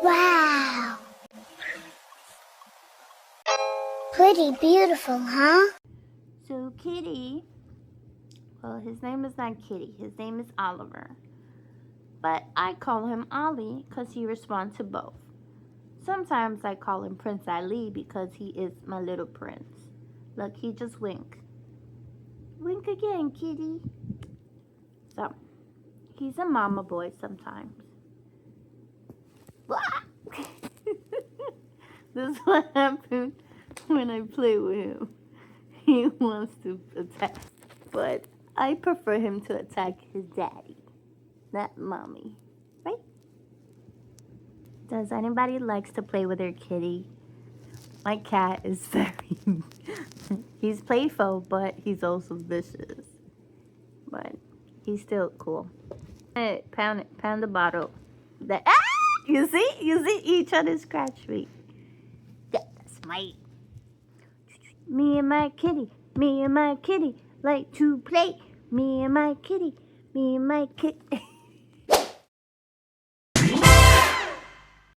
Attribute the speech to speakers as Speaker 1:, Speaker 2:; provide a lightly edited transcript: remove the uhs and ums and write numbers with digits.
Speaker 1: Wow! Pretty beautiful, huh?
Speaker 2: So Kitty, well, his name is not Kitty. His name is Oliver. But I call him Ollie because he responds to both. Sometimes I call him Prince Ali because he is my little prince. Look, he just winked. Wink again, Kitty. So, he's a mama boy sometimes. This is what happens when I play with him. He wants to attack, but I prefer him to attack his daddy, not mommy, right? Does anybody likes to play with their kitty? My cat is very, he's playful, but he's also vicious. But he's still cool. Hey, pound the bottle. You see, he tried to scratch me. Yeah, that's my. Me and my kitty like to play. Me and my kitty,